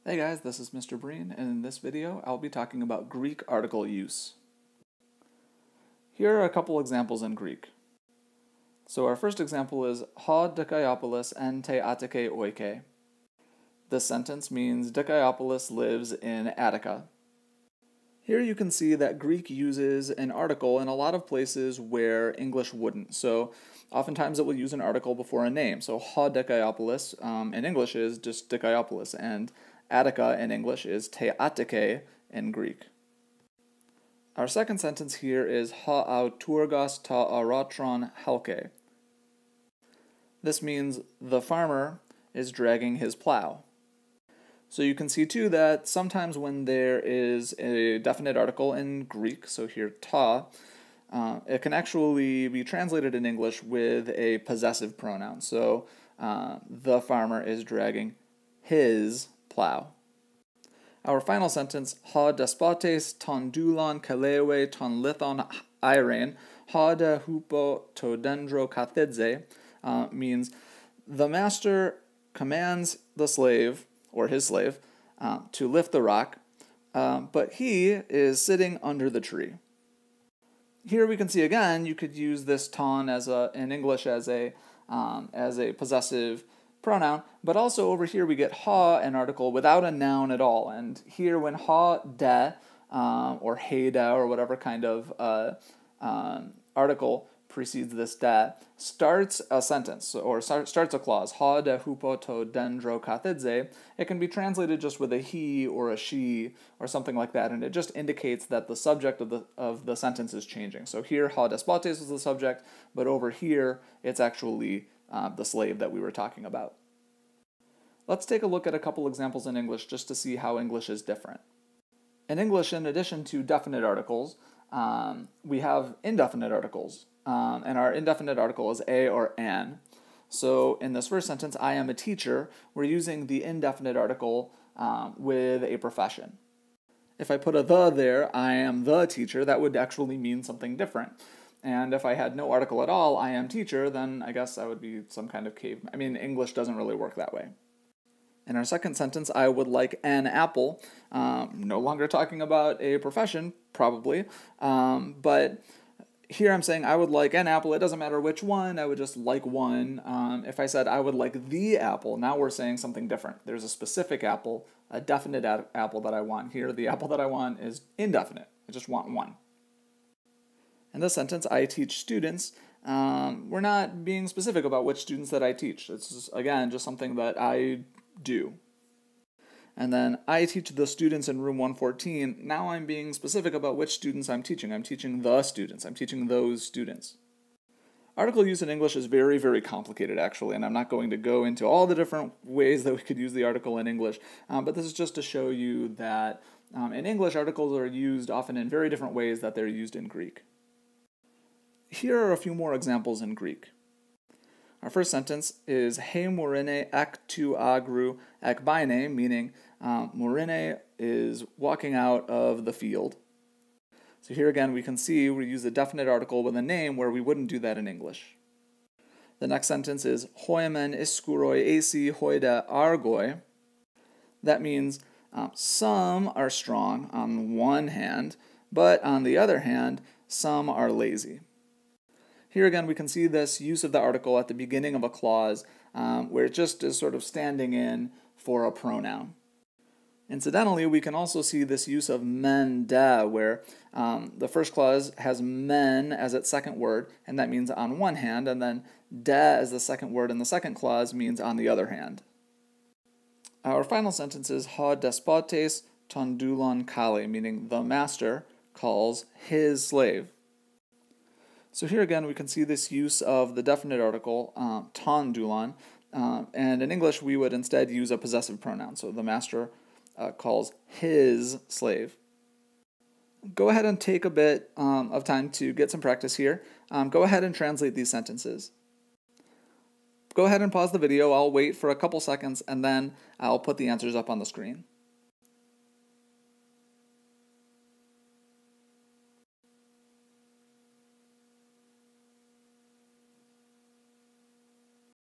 Hey guys, this is Mr. Breen, and in this video I'll be talking about Greek article use. Here are a couple examples in Greek. So our first example is Ha Dikaiopoulos en te Attike oike. This sentence means Dikaiopoulos lives in Attica. Here you can see that Greek uses an article in a lot of places where English wouldn't. So oftentimes it will use an article before a name. So Ha Dikaiopoulos in English is just Dikaiopoulos, and Attica in English is te Attike in Greek. Our second sentence here is ha auturgos ta aratron halke. This means the farmer is dragging his plow. So you can see too that sometimes when there is a definite article in Greek, so here ta, it can actually be translated in English with a possessive pronoun. So the farmer is dragging his plow. Our final sentence, ha despotes ton doulon kalewe ton lithon irein, ha de hupo to dendro kathidze, means the master commands the slave, or his slave, to lift the rock, but he is sitting under the tree. Here we can see again, you could use this ton in English as a possessive pronoun, but also over here we get ha, an article without a noun at all. And here when ha de, or he de, or whatever kind of article precedes this de, starts a sentence, or starts a clause, ha de hupo to dendro kathidze, it can be translated just with a he or a she or something like that, and it just indicates that the subject of the sentence is changing. So here ha despotes is the subject, but over here it's actually the slave that we were talking about. Let's take a look at a couple examples in English just to see how English is different. In English, in addition to definite articles, we have indefinite articles, and our indefinite article is a or an. So in this first sentence, I am a teacher, we're using the indefinite article with a profession. If I put a the there, I am the teacher, that would actually mean something different. And if I had no article at all, I am teacher, then I guess I would be some kind of cave. I mean, English doesn't really work that way. In our second sentence, I would like an apple. No longer talking about a profession, probably, but here I'm saying I would like an apple. It doesn't matter which one, I would just like one. If I said I would like the apple, now we're saying something different. There's a specific apple, a definite apple that I want. Here, the apple that I want is indefinite. I just want one. In this sentence, I teach students. We're not being specific about which students that I teach. It's, again, just something that I do. And then I teach the students in room 114. Now I'm being specific about which students I'm teaching. I'm teaching the students. I'm teaching those students. Article use in English is very, very complicated, actually, and I'm not going to go into all the different ways that we could use the article in English, but this is just to show you that in English, articles are used often in very different ways that they're used in Greek. Here are a few more examples in Greek. Our first sentence is he morine ek tu agru ek baine, meaning morine is walking out of the field. So here again we can see we use a definite article with a name where we wouldn't do that in English. The next sentence is hoimen iskuroi esi hoida argoi. That means some are strong on one hand, but on the other hand, some are lazy. Here again, we can see this use of the article at the beginning of a clause where it just is sort of standing in for a pronoun. Incidentally, we can also see this use of men de, where the first clause has men as its second word, and that means on one hand, and then de as the second word in the second clause means on the other hand. Our final sentence is ha despotes ton doulon kale, meaning the master calls his slave. So here again we can see this use of the definite article, ton doulon, and in English we would instead use a possessive pronoun, so the master calls his slave. Go ahead and take a bit of time to get some practice here. Go ahead and translate these sentences. Go ahead and pause the video, I'll wait for a couple seconds, and then I'll put the answers up on the screen.